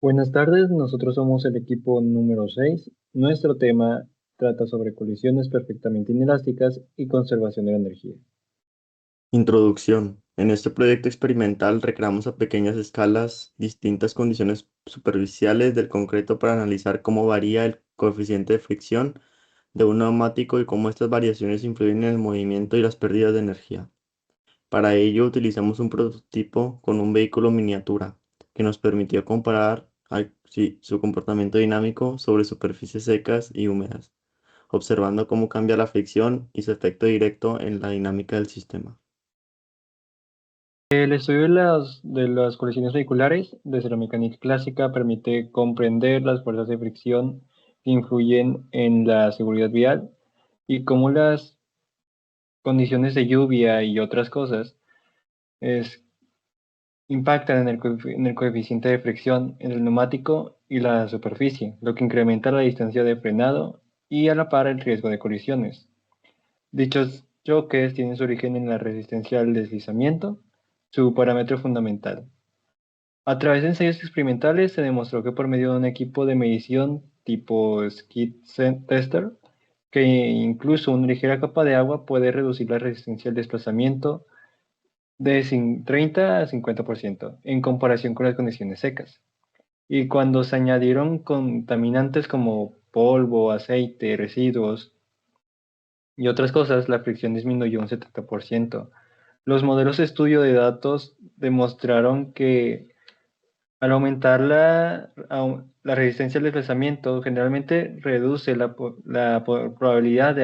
Buenas tardes, nosotros somos el equipo número 6. Nuestro tema trata sobre colisiones perfectamente inelásticas y conservación de la energía. Introducción. En este proyecto experimental recreamos a pequeñas escalas distintas condiciones superficiales del concreto para analizar cómo varía el coeficiente de fricción de un neumático y cómo estas variaciones influyen en el movimiento y las pérdidas de energía. Para ello utilizamos un prototipo con un vehículo miniatura que nos permitió comparar su comportamiento dinámico sobre superficies secas y húmedas, observando cómo cambia la fricción y su efecto directo en la dinámica del sistema. El estudio de las colisiones vehiculares desde la mecánica clásica permite comprender las fuerzas de fricción que influyen en la seguridad vial y cómo las condiciones de lluvia y otras cosas es- impactan en el coeficiente de fricción en el neumático y la superficie, lo que incrementa la distancia de frenado y a la par el riesgo de colisiones. Dichos choques tienen su origen en la resistencia al deslizamiento, su parámetro fundamental. A través de ensayos experimentales se demostró que por medio de un equipo de medición tipo tester, que incluso una ligera capa de agua puede reducir la resistencia al desplazamiento de 30 a 50% en comparación con las condiciones secas. Y cuando se añadieron contaminantes como polvo, aceite, residuos y otras cosas, la fricción disminuyó un 70%. Los modelos de estudio de datos demostraron que al aumentar la resistencia al desplazamiento, generalmente reduce la probabilidad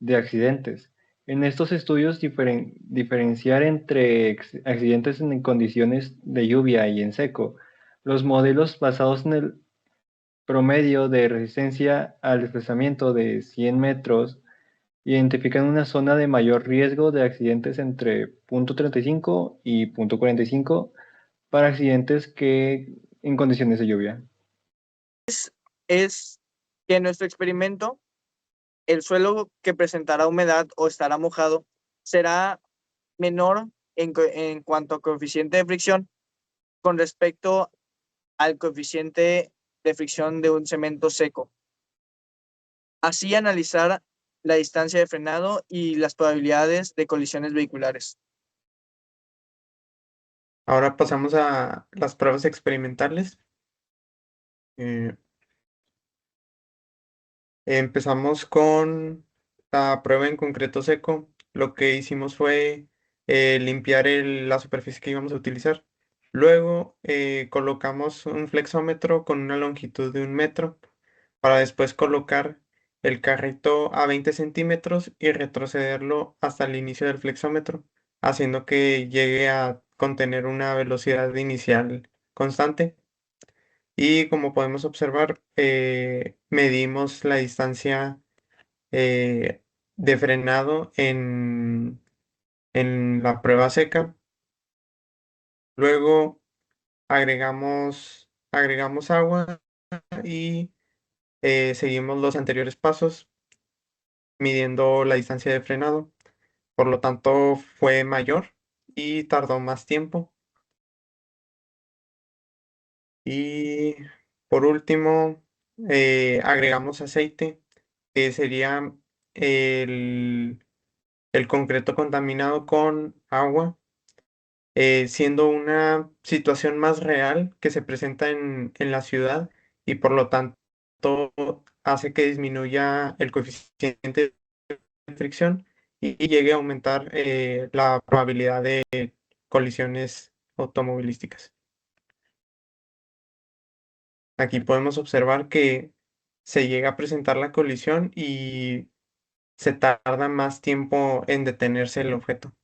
de accidentes. En estos estudios, diferenciar entre accidentes en condiciones de lluvia y en seco, los modelos basados en el promedio de resistencia al desplazamiento de 100 metros identifican una zona de mayor riesgo de accidentes entre 0.35 y 0.45 para accidentes que en condiciones de lluvia. Es que en nuestro experimento el suelo que presentará humedad o estará mojado será menor en cuanto a coeficiente de fricción con respecto al coeficiente de fricción de un cemento seco. Así analizar la distancia de frenado y las probabilidades de colisiones vehiculares. Ahora pasamos a las pruebas experimentales. Eh, Empezamos con la prueba en concreto seco. Lo que hicimos fue limpiar la superficie que íbamos a utilizar. Luego colocamos un flexómetro con una longitud de 1 metro para después colocar el carrito a 20 centímetros y retrocederlo hasta el inicio del flexómetro, haciendo que llegue a contener una velocidad inicial constante. Y como podemos observar, medimos la distancia eh, de frenado en la prueba seca. Luego agregamos agua y seguimos los anteriores pasos midiendo la distancia de frenado. Por lo tanto, fue mayor y tardó más tiempo. Y por último, agregamos aceite, que sería el, el concreto contaminado con agua, siendo una situación más real que se presenta en la ciudad y por lo tanto hace que disminuya el coeficiente de fricción y llegue a aumentar la probabilidad de colisiones automovilísticas. Aquí podemos observar que se llega a presentar la colisión y se tarda más tiempo en detenerse el objeto.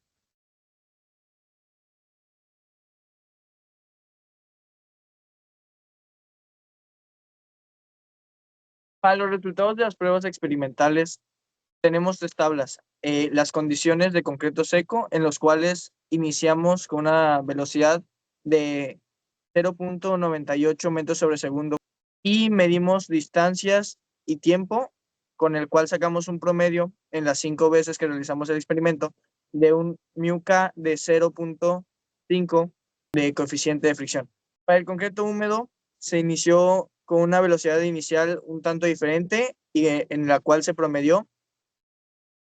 Para los resultados de las pruebas experimentales tenemos tres tablas. Las condiciones de concreto seco, en los cuales iniciamos con una velocidad de 0.98 metros sobre segundo y medimos distancias y tiempo, con el cual sacamos un promedio en las 5 veces que realizamos el experimento de un μK de 0.5 de coeficiente de fricción. Para el concreto húmedo se inició con una velocidad inicial un tanto diferente y en la cual se promedió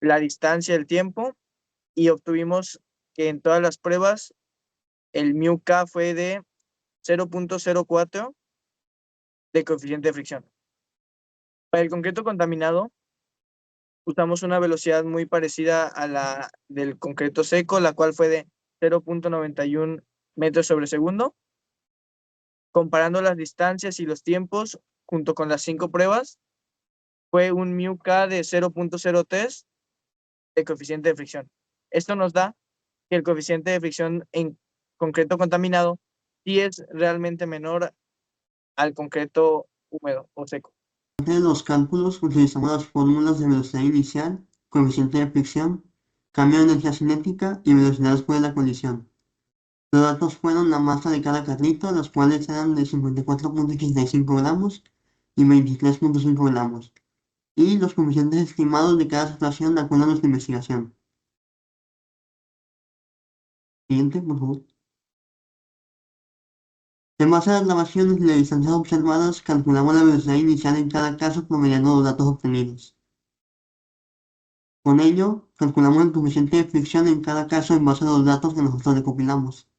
la distancia, el tiempo, y obtuvimos que en todas las pruebas el μk fue de 0.04 de coeficiente de fricción. Para el concreto contaminado, usamos una velocidad muy parecida a la del concreto seco, la cual fue de 0.91 metros sobre segundo. Comparando las distancias y los tiempos junto con las 5 pruebas, fue un μk de 0.03 de coeficiente de fricción. Esto nos da que el coeficiente de fricción en concreto contaminado sí es realmente menor al concreto húmedo o seco. De los cálculos utilizamos las fórmulas de velocidad inicial, coeficiente de fricción, cambio de energía cinética y velocidad después de la colisión. Los datos fueron la masa de cada carrito, los cuales eran de 54.85 gramos y 23.5 gramos, y los coeficientes estimados de cada situación de acuerdo a nuestra investigación. Siguiente, por favor. En base a las grabaciones y las distancias observadas, calculamos la velocidad inicial en cada caso promediando los datos obtenidos. Con ello, calculamos el coeficiente de fricción en cada caso en base a los datos que nosotros recopilamos.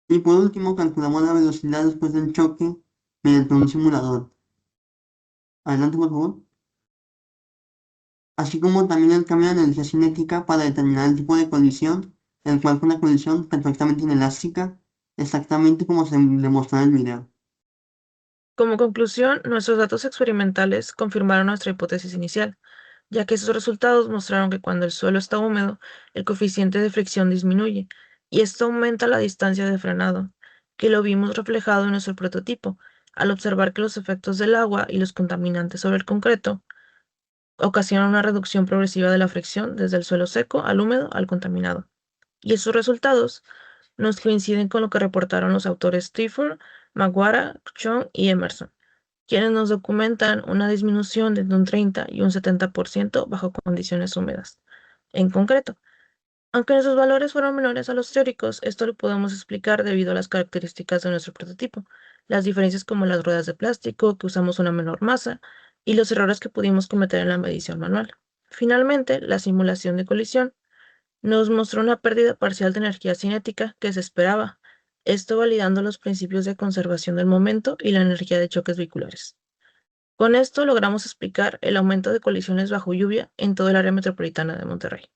Y por último, calculamos la velocidad después del choque mediante un simulador. Adelante, por favor. Así como también el cambio de energía cinética para determinar el tipo de colisión, el cual fue una colisión perfectamente inelástica, exactamente como se demostró en el video. Como conclusión, nuestros datos experimentales confirmaron nuestra hipótesis inicial, ya que esos resultados mostraron que cuando el suelo está húmedo, el coeficiente de fricción disminuye, y esto aumenta la distancia de frenado, que lo vimos reflejado en nuestro prototipo, al observar que los efectos del agua y los contaminantes sobre el concreto ocasionan una reducción progresiva de la fricción desde el suelo seco al húmedo al contaminado. Y esos resultados nos coinciden con lo que reportaron los autores Stiefel, Maguara, Chong y Emerson, quienes nos documentan una disminución de un 30 y un 70% bajo condiciones húmedas. En concreto, aunque nuestros valores fueron menores a los teóricos, esto lo podemos explicar debido a las características de nuestro prototipo, las diferencias como las ruedas de plástico, que usamos una menor masa, y los errores que pudimos cometer en la medición manual. Finalmente, la simulación de colisión nos mostró una pérdida parcial de energía cinética que se esperaba, esto validando los principios de conservación del momento y la energía de choques vehiculares. Con esto logramos explicar el aumento de colisiones bajo lluvia en todo el área metropolitana de Monterrey.